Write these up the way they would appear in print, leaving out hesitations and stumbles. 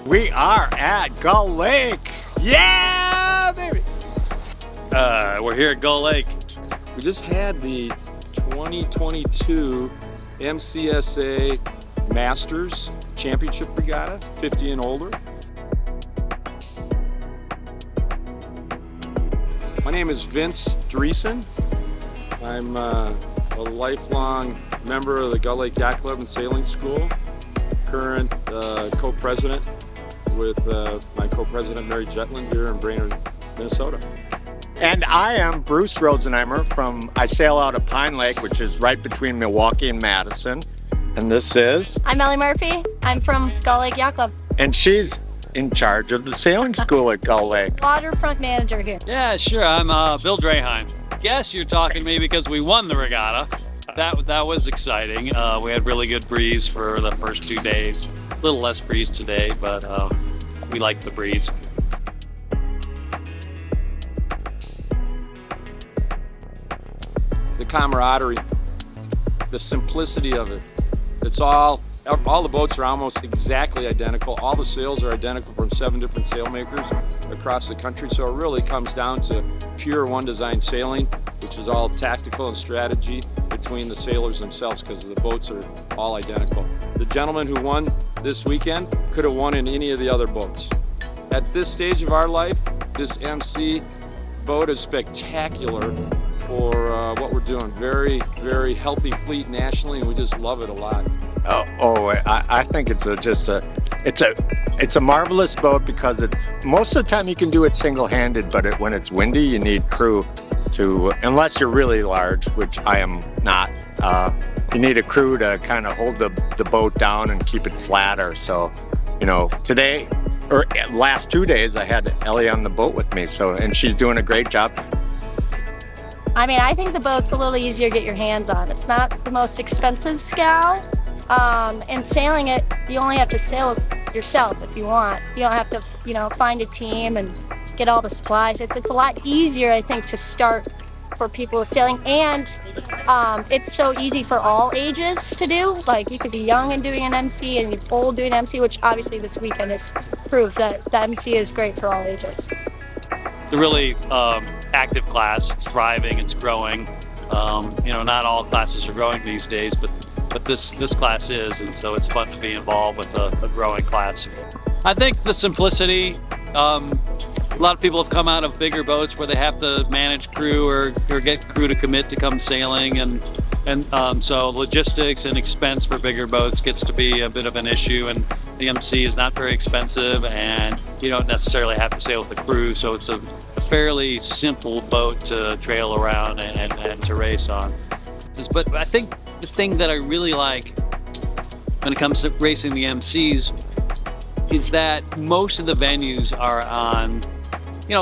We are at Gull Lake. Yeah, baby. We're here at Gull Lake. We just had the 2022 MCSA Masters Championship Regatta, 50 and older. My name is Vince Dreesen. I'm a lifelong member of the Gull Lake Yacht Club and Sailing School, current co-president with my co-president Mary Jetland here in Brainerd, Minnesota. And I am Bruce Rosenheimer I sail out of Pine Lake, which is right between Milwaukee and Madison. And this is? I'm Ellie Murphy. I'm from Gull Lake Yacht Club. And she's in charge of the sailing school at Gull Lake. Waterfront manager here. Yeah, sure. I'm Bill Draheim. Guess you're talking to me because we won the regatta. That was exciting. We had really good breeze for the first 2 days. A little less breeze today, but we liked the breeze. The camaraderie, the simplicity of it. It's all the boats are almost exactly identical. All the sails are identical from 7 different sail makers across the country. So it really comes down to pure one design sailing, which is all tactical and strategy between the sailors themselves because the boats are all identical. The gentleman who won this weekend could have won in any of the other boats. At this stage of our life, this MC boat is spectacular for what we're doing. Very, very healthy fleet nationally, and we just love it a lot. I think it's a marvelous boat because most of the time you can do it single-handed, but when it's windy, you need crew unless you're really large, which I am not. You need a crew to kind of hold the boat down and keep it flatter. So, today or last 2 days, I had Ellie on the boat with me. And she's doing a great job. I mean, I think the boat's a little easier to get your hands on. It's not the most expensive scow. And sailing it, you only have to sail it yourself if you want. You don't have to, find a team and get all the supplies. It's a lot easier, I think, to start for people sailing. And it's so easy for all ages to do. Like, you could be young and doing an MC and you're old doing MC, which obviously this weekend has proved that the MC is great for all ages. It's a really active class. It's thriving, it's growing. Not all classes are growing these days, but this class is, and so it's fun to be involved with a growing class. I think the simplicity, a lot of people have come out of bigger boats where they have to manage crew or get crew to commit to come sailing, and so logistics and expense for bigger boats gets to be a bit of an issue, and the MC is not very expensive, and you don't necessarily have to sail with a crew, so it's a fairly simple boat to trail around and to race on. But I think the thing that I really like when it comes to racing the MCs is that most of the venues are on,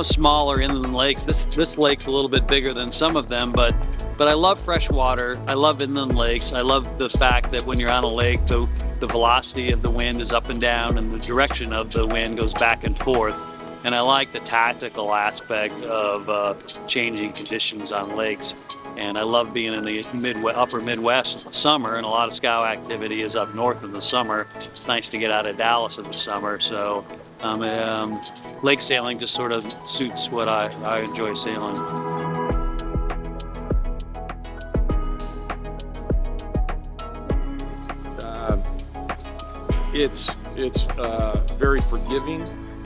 smaller inland lakes. This lake's a little bit bigger than some of them, but I love fresh water. I love inland lakes. I love the fact that when you're on a lake, the velocity of the wind is up and down and the direction of the wind goes back and forth. And I like the tactical aspect of changing conditions on lakes. And I love being in the upper Midwest in the summer, and a lot of scow activity is up north in the summer. It's nice to get out of Dallas in the summer, so lake sailing just sort of suits what I enjoy sailing. It's very forgiving,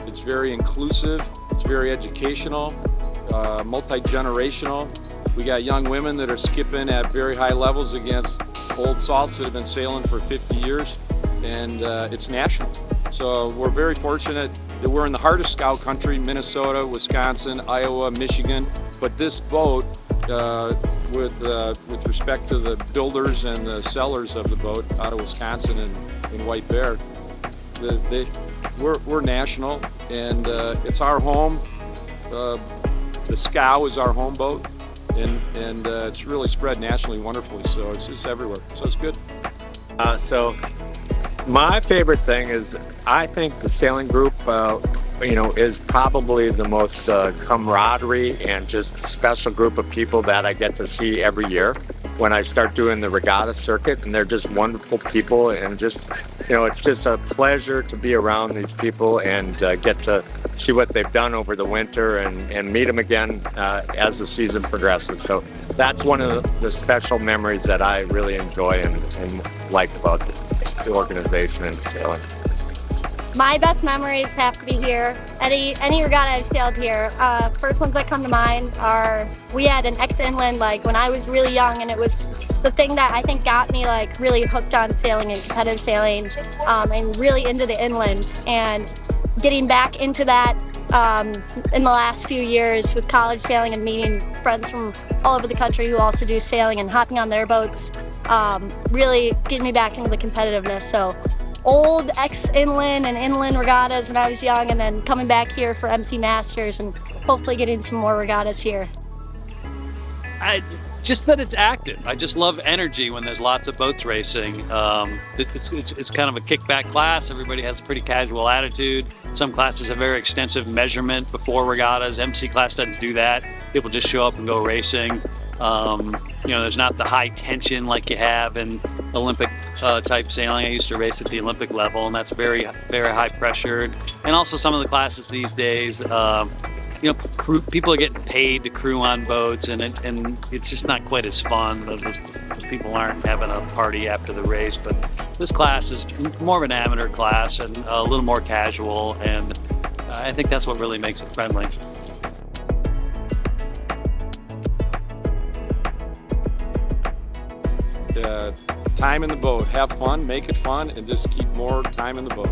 it's very inclusive, it's very educational, multi-generational. We got young women that are skipping at very high levels against old salts that have been sailing for 50 years, and it's national. So we're very fortunate that we're in the heart of scow country, Minnesota, Wisconsin, Iowa, Michigan. But this boat, with respect to the builders and the sellers of the boat out of Wisconsin and White Bear, we're national, and it's our home. The scow is our home boat. And it's really spread nationally wonderfully, so it's everywhere. So it's good. So my favorite thing is I think the sailing group, is probably the most camaraderie and just special group of people that I get to see every year. when I start doing the regatta circuit, and they're just wonderful people, and just, you know, it's just a pleasure to be around these people and get to see what they've done over the winter and meet them again as the season progresses. So that's one of the special memories that I really enjoy and like about the organization and sailing. My best memories have to be here. Any regatta I've sailed here. First ones that come to mind are, we had an ex-inland like when I was really young, and it was the thing that I think got me like really hooked on sailing and competitive sailing, and really into the inland. And getting back into that in the last few years with college sailing and meeting friends from all over the country who also do sailing and hopping on their boats, really getting me back into the competitiveness. So old ex-inland and inland regattas when I was young, and then coming back here for MC Masters and hopefully getting some more regattas here. Just that it's active. I just love energy when there's lots of boats racing. It's kind of a kickback class. Everybody has a pretty casual attitude. Some classes have very extensive measurement before regattas. MC class doesn't do that. People just show up and go racing. You know, there's not the high tension like you have in Olympic type sailing. I used to race at the Olympic level, and that's very, very high pressured. And also some of the classes these days, you know, people are getting paid to crew on boats, and it's just not quite as fun. Those people aren't having a party after the race. But this class is more of an amateur class and a little more casual, and I think that's what really makes it friendly. Time in the boat. Have fun, make it fun, and just keep more time in the boat.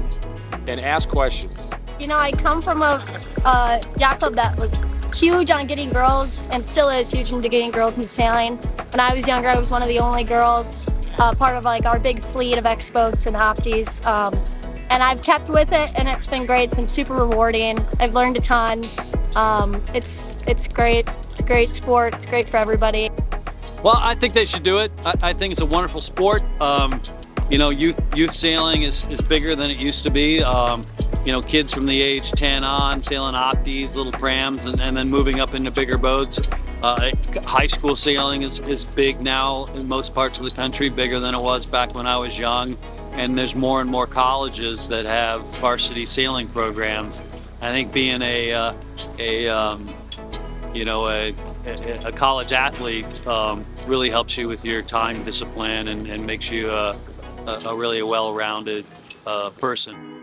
And ask questions. You know, I come from a yacht club that was huge on getting girls, and still is huge into getting girls into sailing. When I was younger, I was one of the only girls, part of like our big fleet of X-boats and Opties. And I've kept with it, and it's been great. It's been super rewarding. I've learned a ton. It's great. It's a great sport. It's great for everybody. Well, I think they should do it. I think it's a wonderful sport. You know, youth sailing is bigger than it used to be. You know, kids from the age 10 on sailing Opties, little prams, and then moving up into bigger boats. High school sailing is big now in most parts of the country, bigger than it was back when I was young. And there's more and more colleges that have varsity sailing programs. I think being a college athlete really helps you with your time discipline and makes you a really well-rounded person.